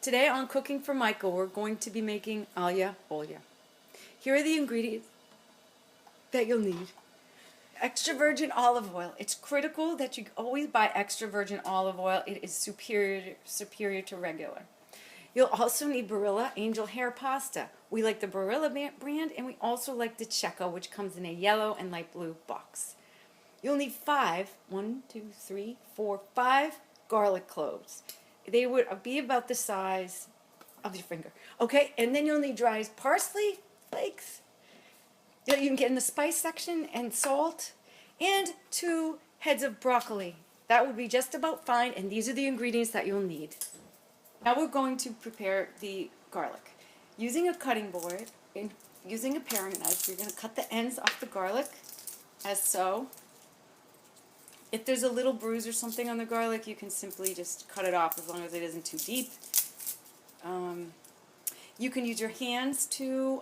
Today on Cooking for Michael, we're going to be making Aglio Olio. Here are the ingredients that you'll need. Extra virgin olive oil. It's critical that you always buy extra virgin olive oil. It is superior to regular. You'll also need Barilla Angel Hair Pasta. We like the Barilla brand, and we also like the Checo, which comes in a yellow and light blue box. You'll need 5 garlic cloves. They would be about the size of your finger. Okay, and then you'll need dried parsley flakes that you can get in the spice section, and salt, and 2 heads of broccoli. That would be just about fine, and these are the ingredients that you'll need. Now we're going to prepare the garlic. Using a cutting board and using a paring knife, you're going to cut the ends off the garlic, as so. If there's a little bruise or something on the garlic, you can simply just cut it off as long as it isn't too deep. You can use your hands to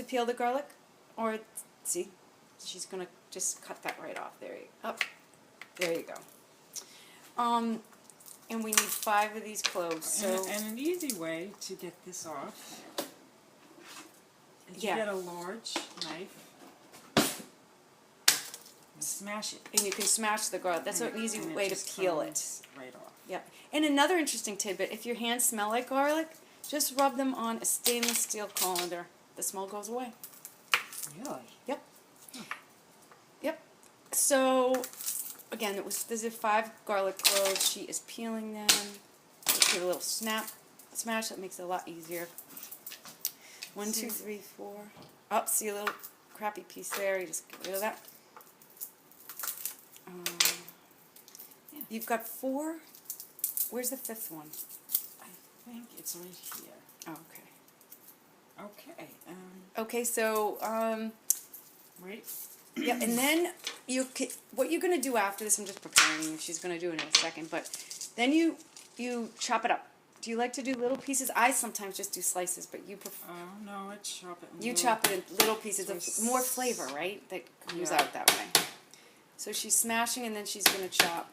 peel the garlic, or see, she's gonna just cut that right off. There you go. And we need 5 of these cloves. So and an easy way to get this off is you get a large knife. Smash it. And you can smash the garlic. That's an easy way to peel it. Right off. Yep. And another interesting tidbit, if your hands smell like garlic, just rub them on a stainless steel colander. The smell goes away. Really? Yep. Huh. Yep. So, again, these are 5 garlic cloves. She is peeling them. Just give a little smash. That makes it a lot easier. 1, 2, 3, 4. Oh, see a little crappy piece there. You just get rid of that. You've got 4. Where's the 5th one? I think it's right here. Oh, okay. Okay. Okay, so right. Yeah, and then what you're gonna do after this? I'm just preparing you. She's gonna do it in a second, but then you chop it up. Do you like to do little pieces? I sometimes just do slices, but you prefer. Oh no, I chop it. You chop it in little pieces of more flavor, right? That comes out that way. So she's smashing, and then she's gonna chop.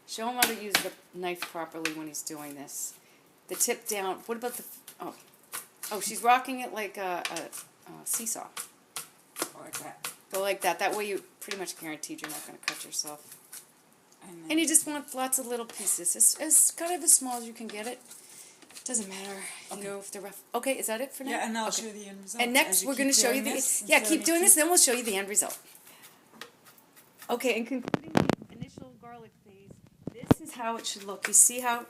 Show him how to use the knife properly when he's doing this. The tip down. What about the... Oh, she's rocking it like a seesaw. Like that. Go like that. That way you pretty much guaranteed you're not going to cut yourself. And you just want lots of little pieces. As kind of as small as you can get it. Doesn't matter, you know, if they're rough. Okay, is that it for now? Yeah, and I'll show you the end result. And next we're going to show you the... Yeah, keep doing this, then we'll show you the end result. Okay, and concluding the initial garlic phase, this is how it should look. You see how...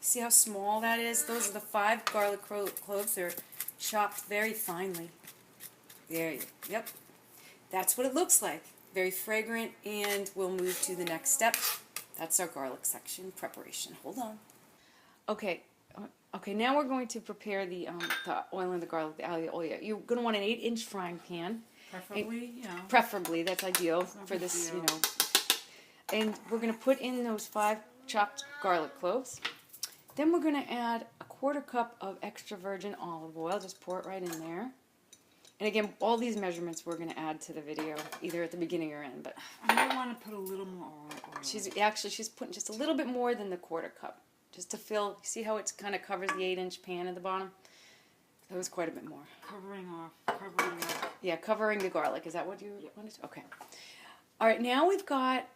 See how small that is? Those are the 5 garlic cloves. They're chopped very finely. There you go. Yep. That's what it looks like. Very fragrant, and we'll move to the next step. That's our garlic section preparation. Hold on. Okay. Okay, now we're going to prepare the oil and the garlic, the aglio olio. You're going to want an 8-inch frying pan. Preferably, Preferably, that's ideal for this, you know. And we're going to put in those 5 chopped garlic cloves. Then we're going to add a 1/4 cup of extra virgin olive oil. Just pour it right in there. And again, all these measurements we're going to add to the video, either at the beginning or end. But I might want to put a little more oil. She's putting just a little bit more than the 1/4 cup, just to fill. See how it kind of covers the 8-inch pan at the bottom? That was quite a bit more. Covering off. Yeah, covering the garlic. Is that what you wanted to? Okay. All right. Now we've got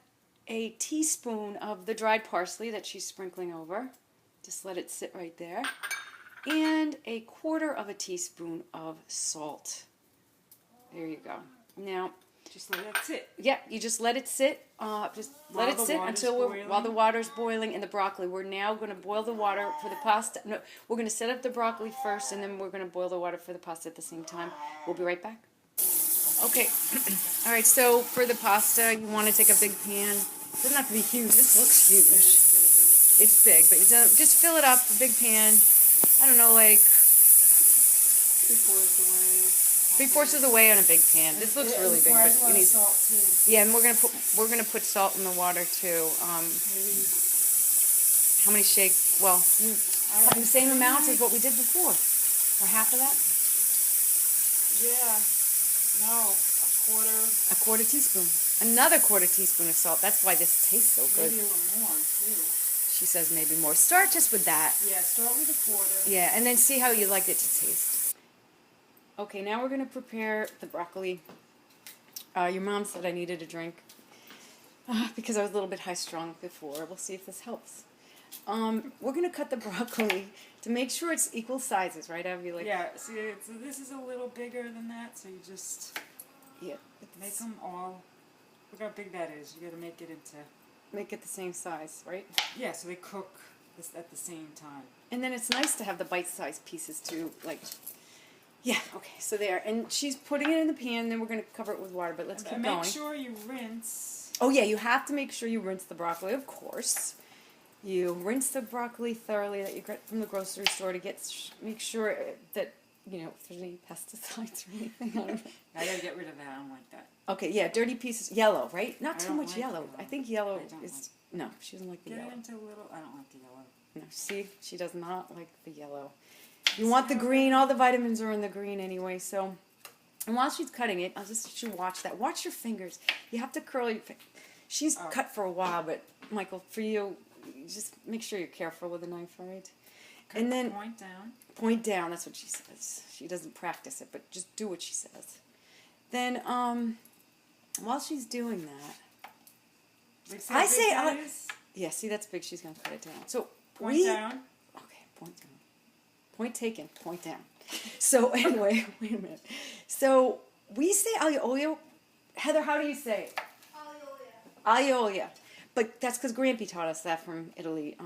a teaspoon of the dried parsley that she's sprinkling over. Just let it sit right there. And a 1/4 teaspoon of salt. There you go. Now, just let it sit. Yeah, you just let it sit. Just let it sit while the water's boiling in the broccoli. We're now going to boil the water for the pasta. No, we're going to set up the broccoli first, and then we're going to boil the water for the pasta at the same time. We'll be right back. Okay. All right. So for the pasta, you want to take a big pan. It doesn't have to be huge. This looks huge. It's big, but just fill it up, a big pan. I don't know, like 3/4 of the way on a big pan. This looks really big, but you need salt too. Yeah, and we're gonna put salt in the water too. How many shakes? Well, the same amount as what we did before, or half of that. Yeah. No, a 1/4 teaspoon. Another 1/4 teaspoon of salt. That's why this tastes so good. Maybe a little more too. she says maybe more. Start just with that. Yeah, start with a quarter. Yeah, and then see how you like it to taste. Okay, now we're going to prepare the broccoli. Your mom said I needed a drink because I was a little bit high-strung before. We'll see if this helps. We're going to cut the broccoli to make sure it's equal sizes, right, Abby? Like, yeah, see, so this is a little bigger than that, so you just make them all. Look how big that is. You got to make it into. Make it the same size, right? Yeah, so they cook this at the same time. And then it's nice to have the bite-sized pieces too, like. Yeah, okay, so there. And she's putting it in the pan, then we're going to cover it with water, but let's keep going. Make sure you rinse. Oh, yeah, you have to make sure you rinse the broccoli, of course. You rinse the broccoli thoroughly that you get from the grocery store to make sure that, you know, if there's any pesticides or anything. I don't know. I got to get rid of that. I don't like that. Okay, yeah, dirty pieces. Yellow, right? Not too much like yellow. yellow. I think yellow I don't is... No, she doesn't like the Get yellow. it into a little. I don't like the yellow. No, see, she does not like the yellow. You want the green. All the vitamins are in the green anyway. So, and while she's cutting it, you should watch that. Watch your fingers. You have to curl your. She's cut for a while, but Michael, for you, just make sure you're careful with the knife, all right? And then point down. Point down. That's what she says. She doesn't practice it, but just do what she says. Then, while she's doing that, I say, yeah. See, that's big. She's gonna cut it down. So point down. Okay, point down. Point taken, point down. So anyway, wait a minute. So we say aglio olio. Heather, how do you say it? Aglio olio. But that's because Grampy taught us that from Italy.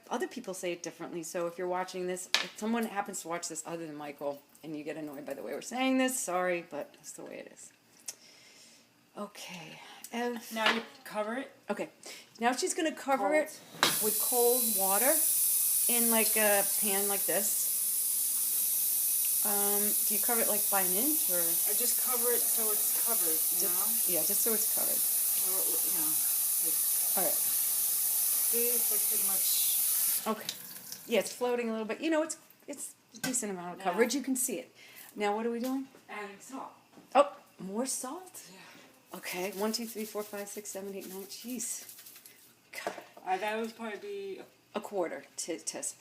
Other people say it differently. So if you're watching this, if someone happens to watch this other than Michael, and you get annoyed by the way we're saying this, sorry, but that's the way it is. Okay. Now you cover it. Okay. Now she's going to cover it with cold water in like a pan like this. Do you cover it like by an inch or? I just cover it so it's covered, you know? Yeah, just so it's covered. Or, you know, like, all right. See, it's like pretty much. Okay. Yeah, it's floating a little bit. You know, it's a decent amount of coverage. You can see it. Now what are we doing? Adding salt. Oh, more salt? Yeah. Okay. 1, 2, 3, 4, 5, 6, 7, 8, 9. Jeez. God. That would probably be a quarter teaspoon.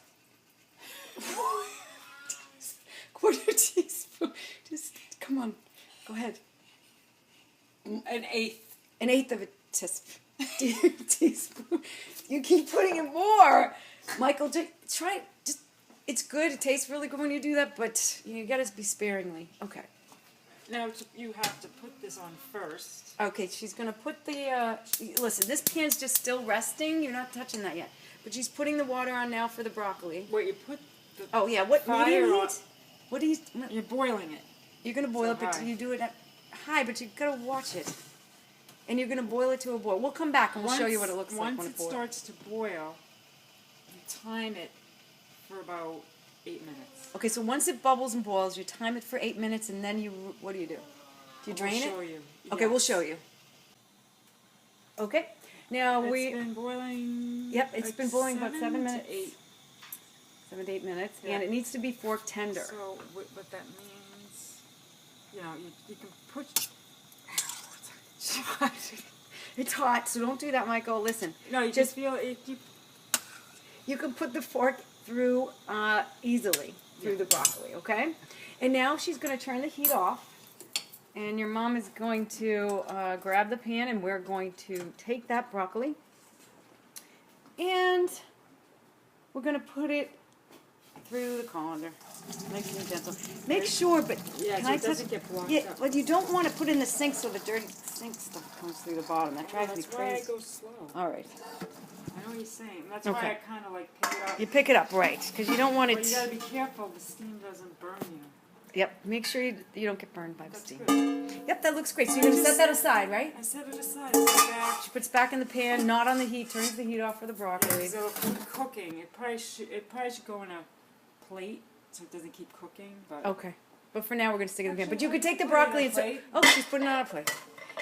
Quarter teaspoon. Just come on. Go ahead. An eighth. An eighth of a teaspoon. You keep putting in more. Michael, just try it. Just it's good. It tastes really good when you do that, but you got to be sparingly. Okay. Now you have to put this on first. Okay, she's gonna put the. Listen, this pan's just still resting. You're not touching that yet. But she's putting the water on now for the broccoli. Where you put the. Oh yeah. What medium heat? What do you? You're boiling it. You're gonna boil it, but you do it at high. But you gotta watch it. And you're gonna boil it to a boil. We'll come back and we'll show you what it looks like when it boils. Once it starts to boil, you time it for about 8 minutes. Okay, so once it bubbles and boils, you time it for 8 minutes, and then you, what do? Do you drain it? We'll show you. Okay, we'll show you. Okay, now It's been boiling. Yep, it's like been boiling about 7 to minutes. 8. 7 to 8 minutes, Yeah. and it needs to be fork tender. So what that means, you know, you can put. It's hot, so don't do that, Michael. Listen. No, you just feel it. You can put the fork through easily through the broccoli, okay? And now she's going to turn the heat off, and your mom is going to grab the pan, and we're going to take that broccoli, and we're going to put it through the colander, nice and gentle. Make sure, but yeah, so it doesn't get blocked up. But you don't want to put it in the sink so the dirty sink stuff comes through the bottom. That drives me crazy. That's why I go slow. All right. I know what you're saying. That's why I kind of like pick it up. You pick it up, right? Because you don't want it. But you gotta be careful. The steam doesn't burn you. Yep. Make sure you don't get burned by the That's steam. good. Yep, that looks great. So you're gonna set that aside, right? I set it aside. I set back. She puts back in the pan, not on the heat. Turns the heat off for the broccoli. So for the cooking, it probably should go in a plate so it doesn't keep cooking. But Okay. But for now, we're gonna stick it in the pan. But you Actually, could take the put it on broccoli a and plate. oh, she's putting it on a plate.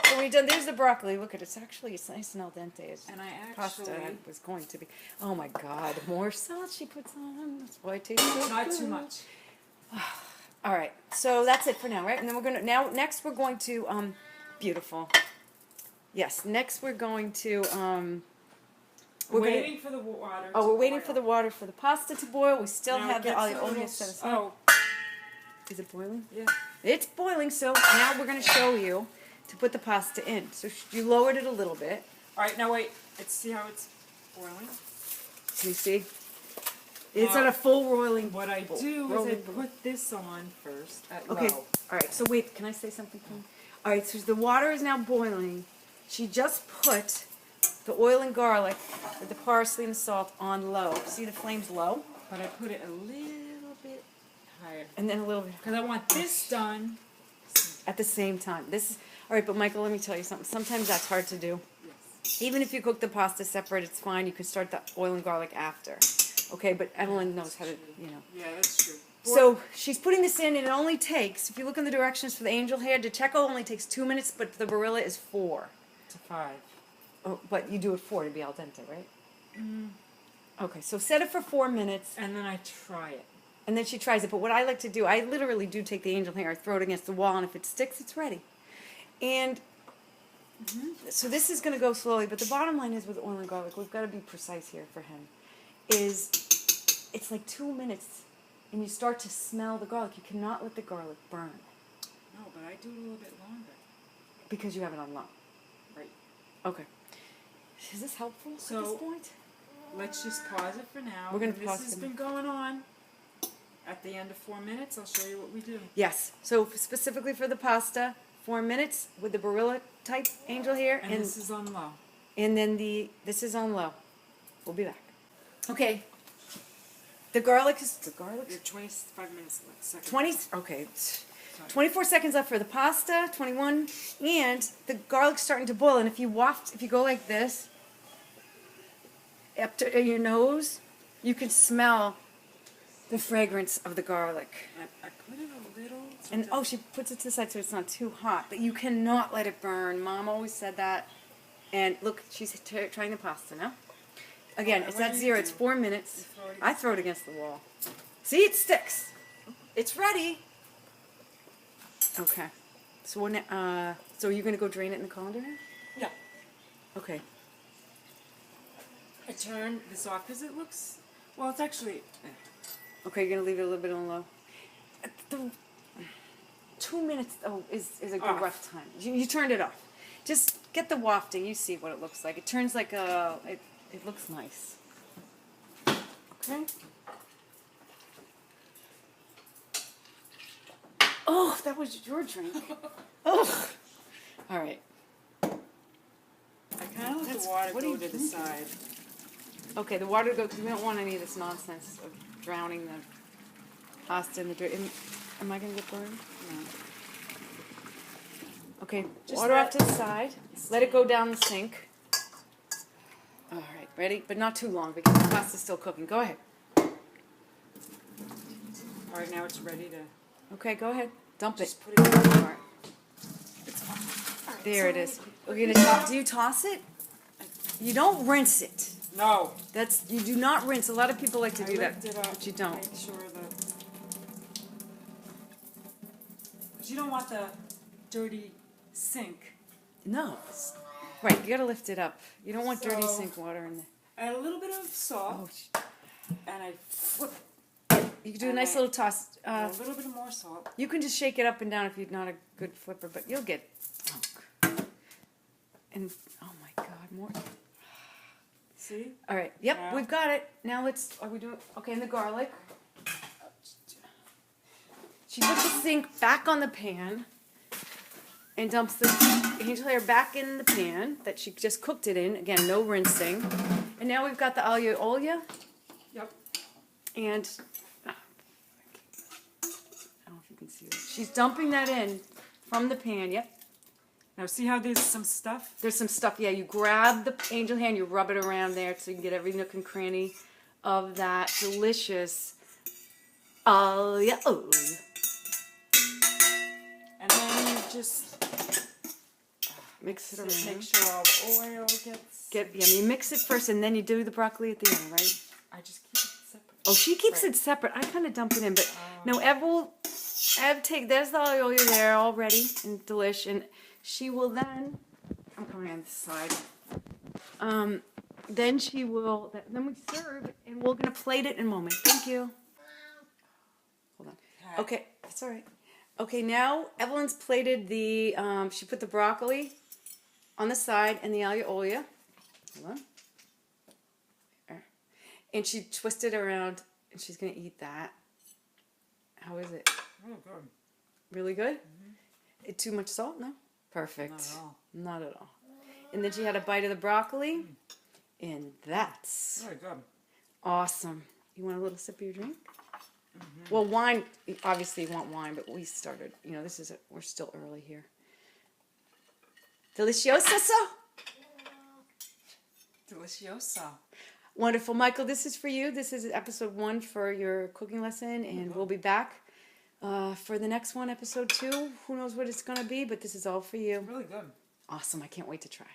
So when you're done, there's the broccoli. Look at it. It's nice and al dente. It's And I pasta actually was going to be. Oh my God! More salt she puts on. That's why it tastes so not good. too much. All right. So that's it for now, right? And then we're gonna next we're going to beautiful. Yes. Next we're going to We're waiting for the water. Oh, to we're waiting boil. for the water for the pasta to boil. We still Now have it the gets aglio a olio little- set aside. Oh, Is it boiling? yeah. It's boiling, so now we're going to show you to put the pasta in. So you lowered it a little bit. All right, now wait. Let's see how it's boiling. Can you see? It's Now, at a full boiling. What I do is I rolling- put this on first at Okay. low. All right. So wait. Can I say something? All right. So the water is now boiling. She just put the oil and garlic with the parsley and the salt on low. See the flames low, But I put it a little bit higher. and then a little bit Because I want this done. at the same time. This is all right. But Michael, let me tell you something. Sometimes that's hard to do. Yes. Even if you cook the pasta separate, it's fine. You can start the oil and garlic after. Okay, but Evelyn knows how to, Yeah, that's true. So she's putting this in, and it only takes, if you look in the directions for the angel hair, DeCecco only takes 2 minutes, but the Barilla is 4. To 5. Oh, but you do it 4 to be al dente, right? Okay, so set it for 4 minutes, And then I try it. and then she tries it. But what I like to do, I literally do take the angel hair, I throw it against the wall, and if it sticks, it's ready. And so this is going to go slowly, but the bottom line is with oil and garlic, we've got to be precise here for him, is it's like 2 minutes, and you start to smell the garlic. You cannot let the garlic burn No, but I do it a little bit longer. because you have it on low. Right. Okay. Is this helpful at So- this point? Let's just pause it for now. We're gonna And pause This has it. been going on. At the end of 4 minutes, I'll show you what we do. Yes. So specifically for the pasta, 4 minutes with the Barilla type angel hair, And this is on low. and then this is on low. We'll be back. Okay. The garlic is You're 25 minutes left. Second. 20. Okay. Sorry. 24 seconds left for the pasta. 21, and the garlic's starting to boil. And if you go like this up to your nose, you can smell the fragrance of the garlic. I put it a little. And oh, she puts it to the side so it's not too hot. But you cannot let it burn. Mom always said that. And look, she's trying the pasta now. Again, it's What at do you 0. do? It's 4 minutes. You throw it I throw it against the wall. See, it sticks. It's ready. Okay. So so you're gonna go drain it in the colander now? Yeah. Okay. I turn this off because it looks. Well, it's actually. Okay, you're gonna leave it a little bit on low. The 2 minutes though is a good Off. rough time. You turned it off. Just get the wafting. You see what it looks like. It turns like a. It looks nice. Okay. Oh, that was your drink. Oh. All right. I kind of let the water what are go you to the thinking? side. Okay, the water goes because we don't want any of this nonsense of drowning the pasta in the drink. Am I gonna get burned? No. Okay, Just water let- off to the side. Let it go down the sink. All right, ready? But not too long because the pasta's still cooking. Go ahead. All right, now it's ready to. Okay, go ahead. Dump it. Just put it in. All right, It's on. All right, there it so is. We're gonna toss. Do you toss it? You don't rinse it. No. You do not rinse. A lot of people like to I do that, lift it up. but you don't. Make sure that. Because you don't want the dirty sink. No. Right, you gotta lift it up. You don't want dirty So- sink water in there. Add a little bit of salt, Oh, and I flip. you can do a And nice I- little toss. Add a little bit more salt. You can just shake it up and down if you're not a good flipper, but you'll get. And oh my God, more. See? All right. Yep, Yeah. we've got it. Now are we doing? Okay, and the garlic. She puts the sink back on the pan and dumps the angel hair back in the pan that she just cooked it in. Again, no rinsing. And now we've got the aglio olio Yep. and I don't know if you can see it. She's dumping that in from the pan. Yep. Now see how there's some stuff? There's some stuff. Yeah, you grab the angel hair and you rub it around there so you can get every nook and cranny of that delicious aglio olio. And then you just Mix it around. make sure all the oil gets. You mix it first and then you do the broccoli at the end, right? I just keep it separate. Oh, she keeps Right. it separate. I kind of dump it in, but no, Ev there's the aglio olio there all ready and delish, and she will then, I'm coming on this side, then she will. Then we serve, and we're gonna plate it in a moment. Thank you. Hold on. Okay, that's all right. Okay, now Evelyn's plated the. She put the broccoli on the side and the aglio olio. Hold on. There. And she twisted around, and she's gonna eat that. How is it? Oh, good. Really good? Mm-hmm. Too much salt? No? Perfect. Not at all. Not at all. And then she had a bite of the broccoli. And that's Very good. awesome. You want a little sip of your drink? Mm-hmm. Well, wine, obviously you want wine, but we started, we're still early here. Delicioso? Delicioso. Wonderful. Michael, this is for you. This is episode 1 for your cooking lesson, and we'll be back for the next one, episode 2. Who knows what it's going to be, but this is all for you. Really good. Awesome. I can't wait to try.